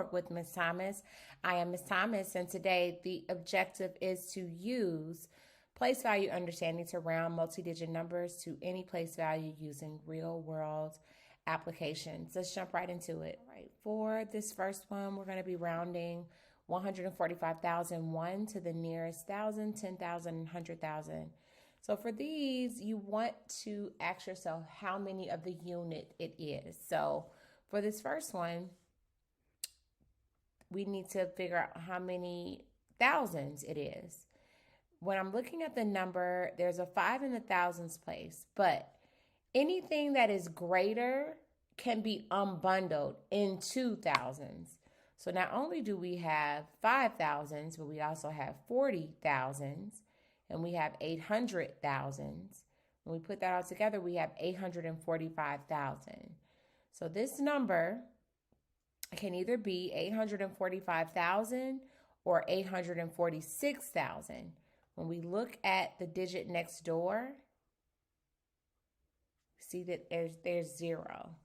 Homework with Miss Thomas. I am Miss Thomas, and today the objective is to use place value understanding to round multi-digit numbers to any place value using real-world applications. Let's jump right into it. All right, for this first one, we're going to be rounding 145,001 to the nearest thousand, 10,000, 100,000. So for these, you want to ask yourself how many of the unit it is. So for this first one, we need to figure out how many thousands it is. When I'm looking at the number, there's a 5 in the thousands place, but anything that is greater can be unbundled into thousands. So not only do we have 5,000s, but we also have 40,000s, and we have 800,000s. When we put that all together, we have 845,000. So this number can either be 845,000 or 846,000. When we look at the digit next door, see that there's 0.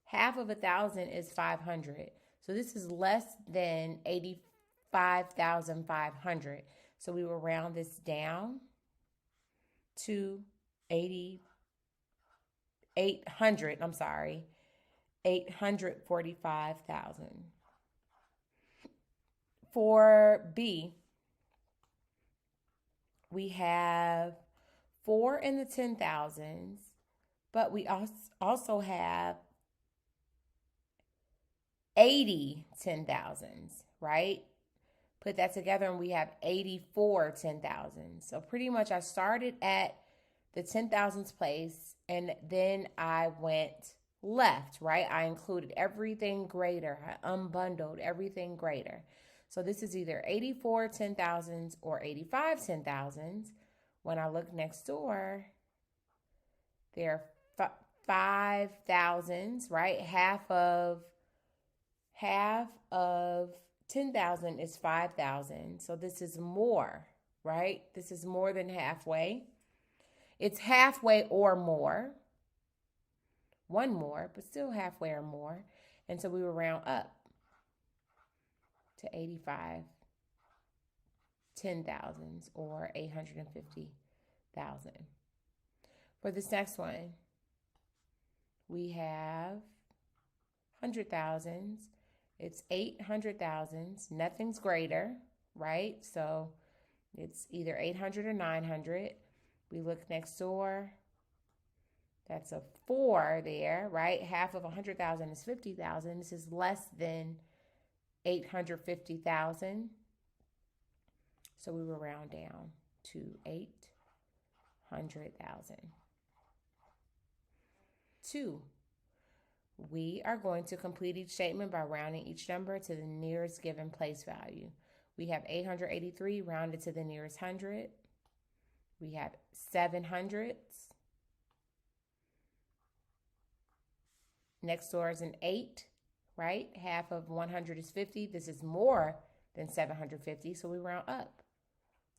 Half of 1,000 is 500. So this is less than 85,500. So we will round this down to 845,000. For B, we have 4 in the 10,000s, but we also have 80 10,000s, right? Put that together and we have 84 10,000s. So pretty much I started at the 10,000s place and then I went left, right? I included everything greater. I unbundled everything greater. So this is either 84 10,000s or 85 10,000s. When I look next door, there are 5,000s, right? Half of 10,000 is 5,000. So this is more, right? This is more than halfway. It's halfway or more. One more, but still halfway or more. And so we will round up to 85 10,000s or 850,000. For this next one, we have 100,000s. It's 800,000s. Nothing's greater, right? So it's either 800 or 900. We look next door. That's a 4 there, right? Half of 100,000 is 50,000. This is less than 850,000. So we will round down to 800,000. 2. We are going to complete each statement by rounding each number to the nearest given place value. We have 883 rounded to the nearest 100. We have 700s. Next door is an 8, right? Half of 100 is 50. This is more than 750, so we round up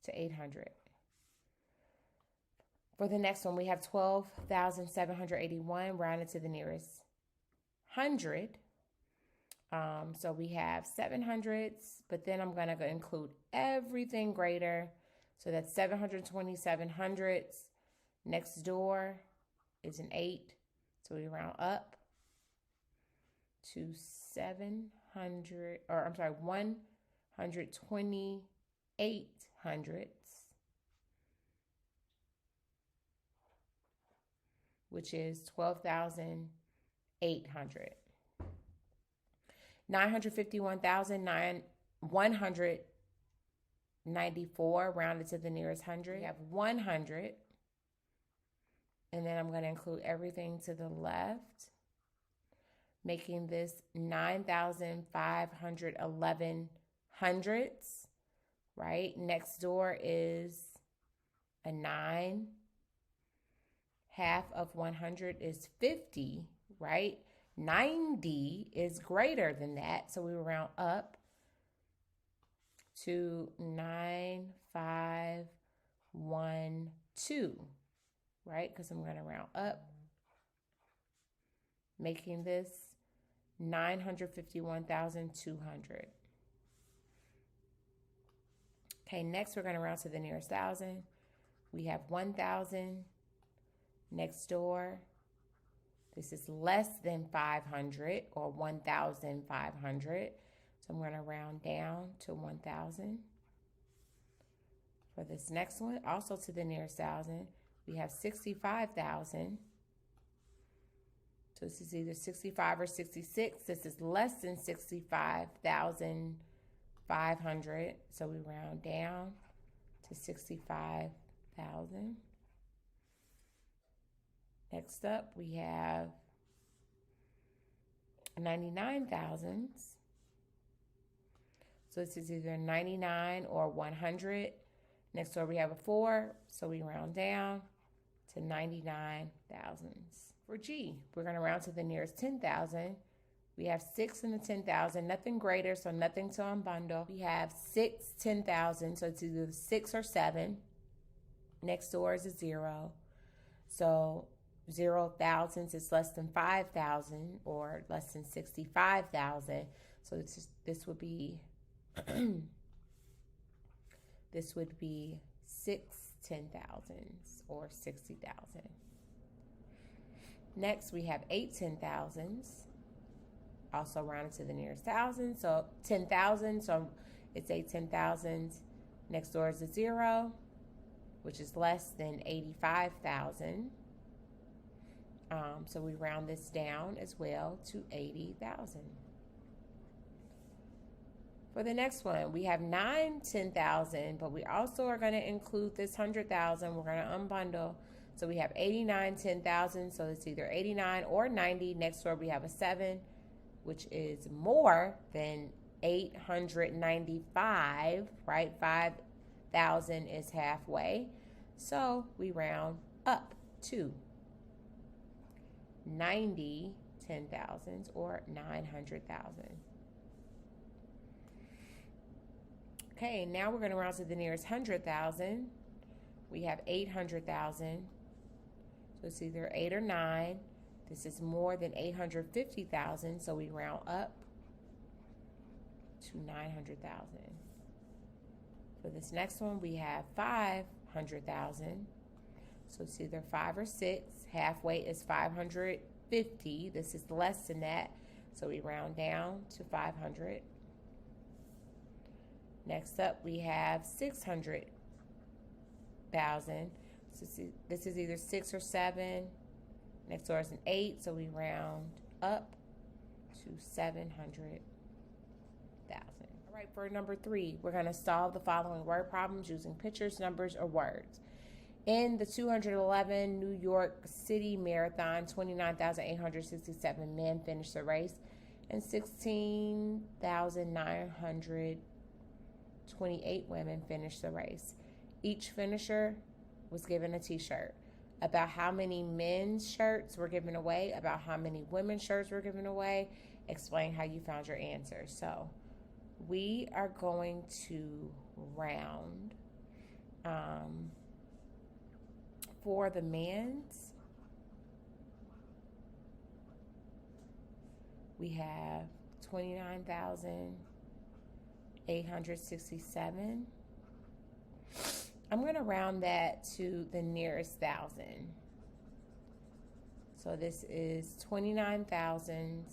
to 800. For the next one, we have 12,781 rounded to the nearest 100. So we have 700s, but then I'm going to include everything greater. So that's 727 hundredths. Next door is an 8. So we round up to 128 hundredths, which is 12,800. 951,194 rounded to the nearest 100. We have 100. And then I'm going to include everything to the left, making this 9,511 hundredths, right? Next door is a 9. Half of 100 is 50, right? 90 is greater than that, so we round up to 9,512, right? Because I'm going to round up, making this 951,200. Okay, next we're going to round to the nearest thousand. We have 1,000. Next door, this is less than 500 or 1,500. So I'm going to round down to 1,000. For this next one, also to the nearest thousand, we have 65,000. So this is either 65 or 66. This is less than 65,500. So we round down to 65,000. Next up, we have 99,000. So this is either 99 or 100. Next door, we have a 4. So we round down to 99,000. For G, we're going to round to the nearest 10,000. We have 6 in the 10,000, nothing greater, so nothing to unbundle. We have 6 10,000, so it's either 6 or 7. Next door is a 0. So 0 thousands is less than 5,000 or less than 65,000. So this would be this would be 6 10,000s or 60,000. Next, we have 8 10,000s, also rounded to the nearest thousand. So 10,000, so it's 8 10,000s. Next door is a 0, which is less than 85,000. So we round this down as well to 80,000. For the next one, we have 9 10,000, but we also are going to include this 100,000. We're going to unbundle. So we have 89 10,000. So it's either 89 or 90. Next door, we have a 7, which is more than 895, right? 5,000 is halfway. So we round up to 90 10,000s or 900,000. Okay, now we're going to round to the nearest 100,000. We have 800,000. So it's either 8 or 9. This is more than 850,000, so we round up to 900,000. For this next one, we have 500,000. So it's either 5 or 6. Halfway is 550. This is less than that, so we round down to 500. Next up, we have 600,000. So this is either 6 or 7. Next door is an 8, so we round up to 700,000. All right, for number 3, we're going to solve the following word problems using pictures, numbers, or words. In the 211 New York City Marathon, 29,867 men finished the race, and 16,928 women finished the race. Each finisher was given a t-shirt. About how many men's shirts were given away, about how many women's shirts were given away. Explain how you found your answer. So we are going to round for the men's. We have 29,867. I'm going to round that to the nearest thousand. So this is 29,000.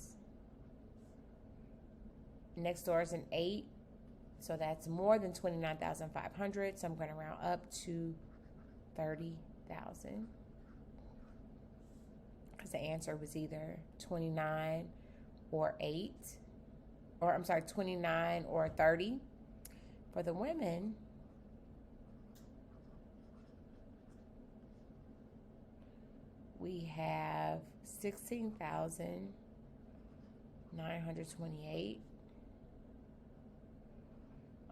Next door is an 8. So that's more than 29,500. So I'm going to round up to 30,000. Because the answer was either 29 or 8. Or I'm sorry, 29 or 30. For the women, we have 16,928.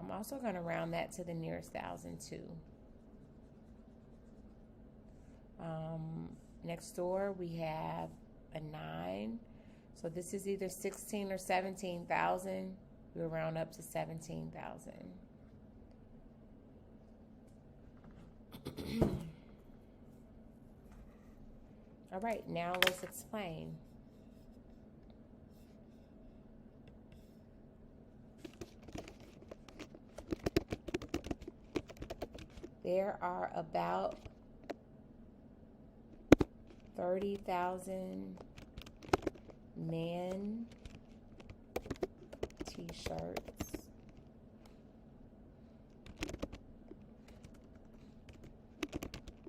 I'm also going to round that to the nearest thousand too. Next door we have a 9. So this is either 16 or 17,000. We'll round up to 17,000. All right, now let's explain. there are about 30,000 men t-shirts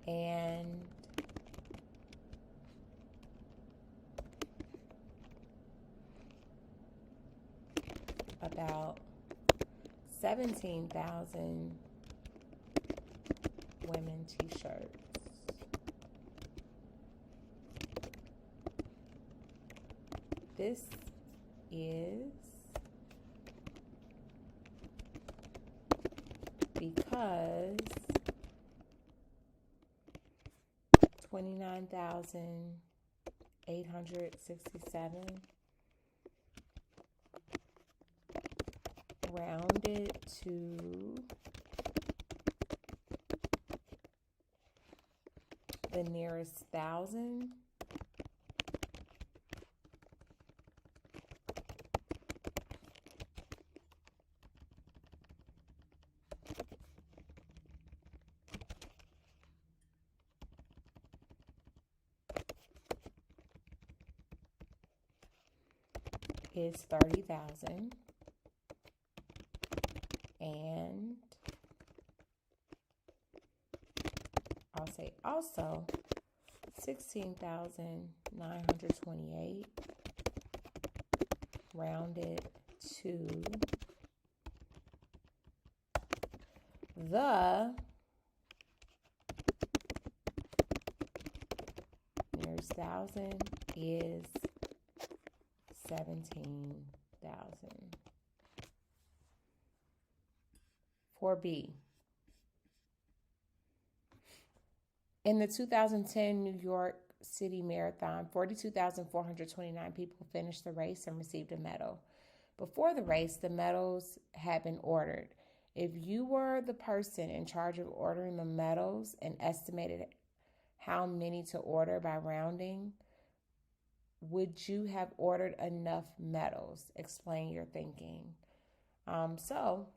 and about 17,000 women t-shirts. This is because 29,867 rounded to the nearest thousand is 30,000, and I'll say also 16,928 rounded to the nearest thousand is 17,000. For B, in the 2010 New York City Marathon, 42,429 people finished the race and received a medal. Before the race, the medals had been ordered. If you were the person in charge of ordering the medals and estimated how many to order by rounding, would you have ordered enough medals? Explain your thinking. So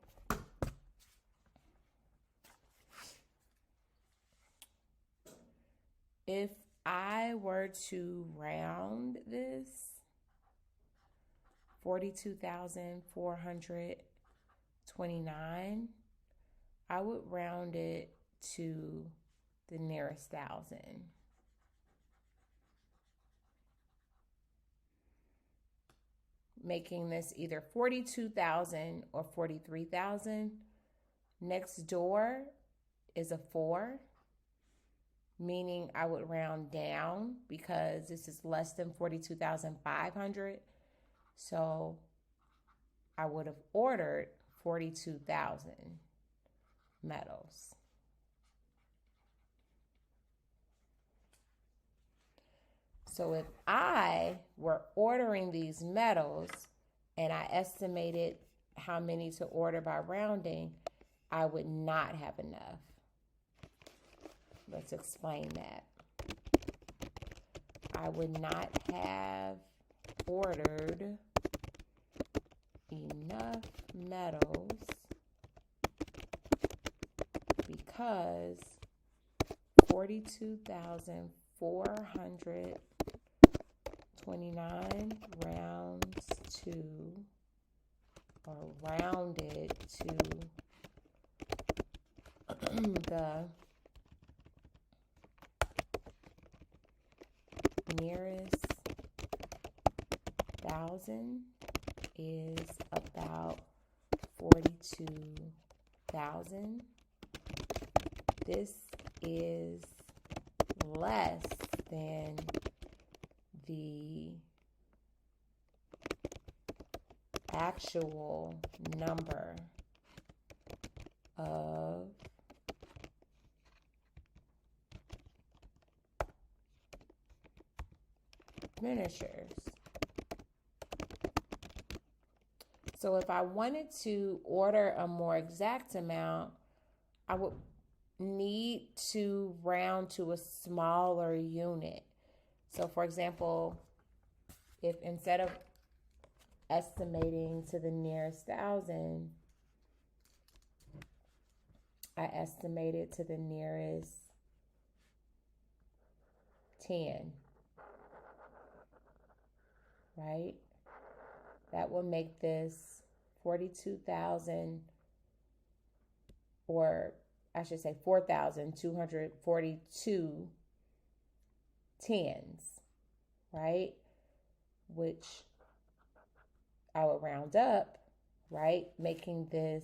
if I were to round this 42,429, I would round it to the nearest thousand. Making this either 42,000 or 43,000. Next door is a 4, meaning I would round down because this is less than 42,500. So I would have ordered 42,000 medals. So if I were ordering these medals and I estimated how many to order by rounding, I would not have enough. Let's explain that. I would not have ordered enough medals because 42,429 rounds to, or rounded to the nearest thousand is about 42,000. This is less than the actual number of miniatures. So if I wanted to order a more exact amount, I would need to round to a smaller unit. So for example, if instead of estimating to the nearest thousand, I estimated to the nearest 10, right? That will make this 42,000, or I should say 4,242 tens, right? Which I would round up, right? Making this,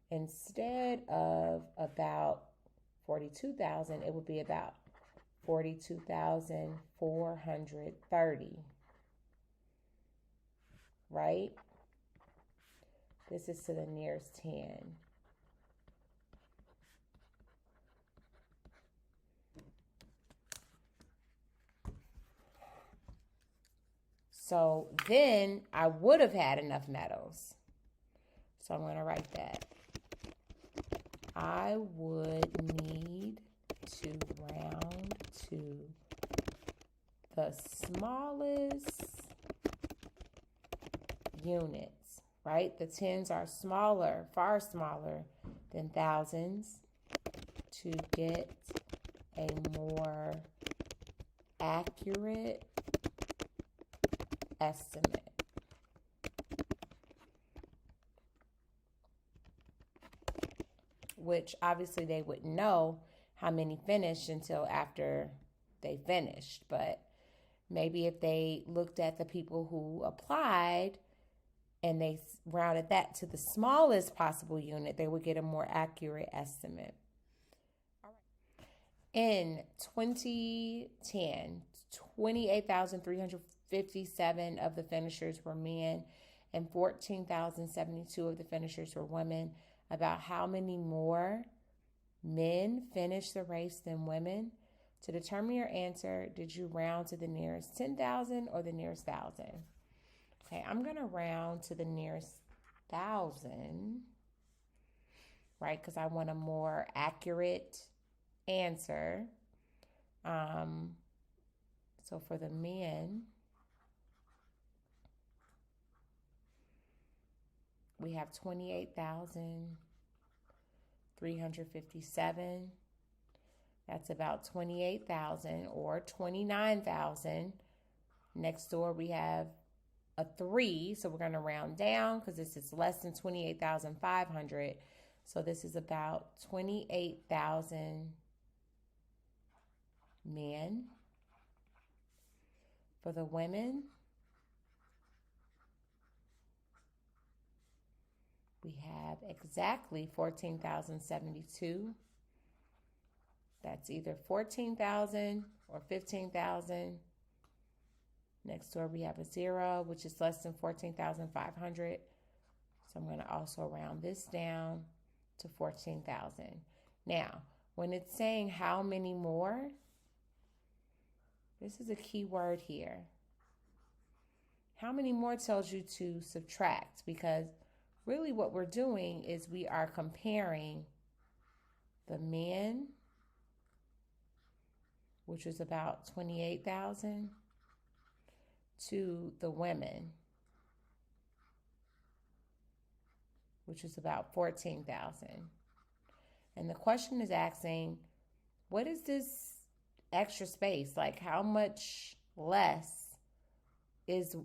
instead of about 42,000, it would be about 42,430, right? This is to the nearest 10. So then I would have had enough metals. So I'm going to write that. I would need to round to the smallest units, right? The tens are smaller, far smaller than thousands, to get a more accurate estimate. Which obviously they wouldn't know how many finished until after they finished. But maybe if they looked at the people who applied and they rounded that to the smallest possible unit, they would get a more accurate estimate. In 2010, 28,357 of the finishers were men and 14,072 of the finishers were women. About how many more men finished the race than women? To determine your answer, did you round to the nearest 10,000 or the nearest 1,000? Okay, I'm going to round to the nearest 1,000, right? Because I want a more accurate answer. So for the men, we have 28,357. That's about 28,000 or 29,000. Next door, we have a 3. So we're going to round down because this is less than 28,500. So this is about 28,000 men. For the women, we have exactly 14,072. That's either 14,000 or 15,000. Next door, we have a 0, which is less than 14,500. So I'm going to also round this down to 14,000. Now, when it's saying how many more, this is a key word here. How many more tells you to subtract, because really what we're doing is we are comparing the men, which was about 28,000, to the women, which is about 14,000. And the question is asking, what is this extra space? Like, how much less is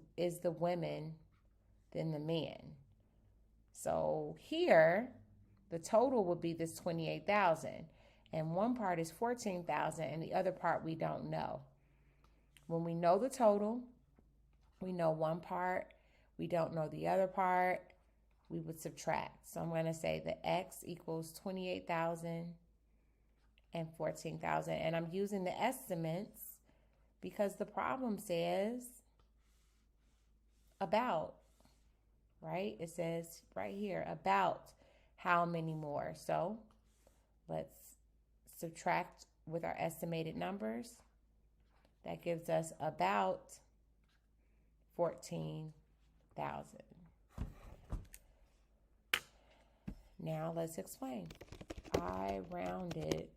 the women than the men? So here, the total would be this 28,000. And one part is 14,000 and the other part we don't know. When we know the total, we know one part, we don't know the other part, we would subtract. So I'm going to say that X equals 28,000 and 14,000. And I'm using the estimates because the problem says about, right? It says right here about how many more. So let's subtract with our estimated numbers. That gives us about 14,000. Now let's explain. I rounded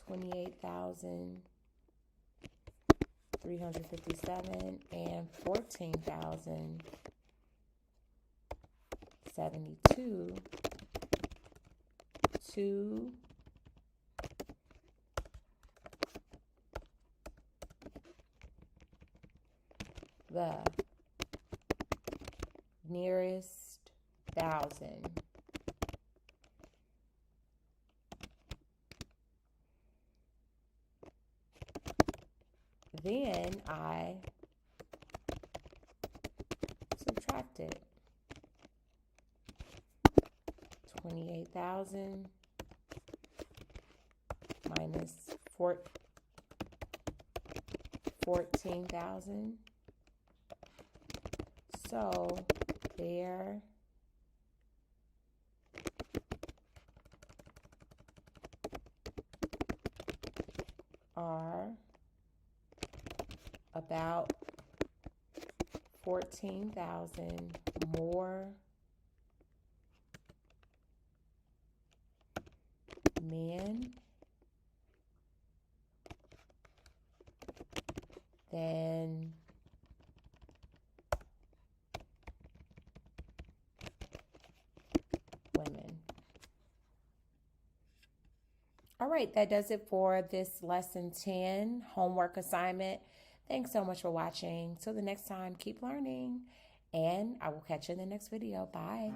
$28,357 and $14,000 72 to the nearest 1,000. Then I subtract it. 28,000 minus 14,000. So there are about 14,000 more men than women. All right, that does it for this lesson 10 homework assignment. Thanks so much for watching. Till the next time, keep learning, and I will catch you in the next video. Bye.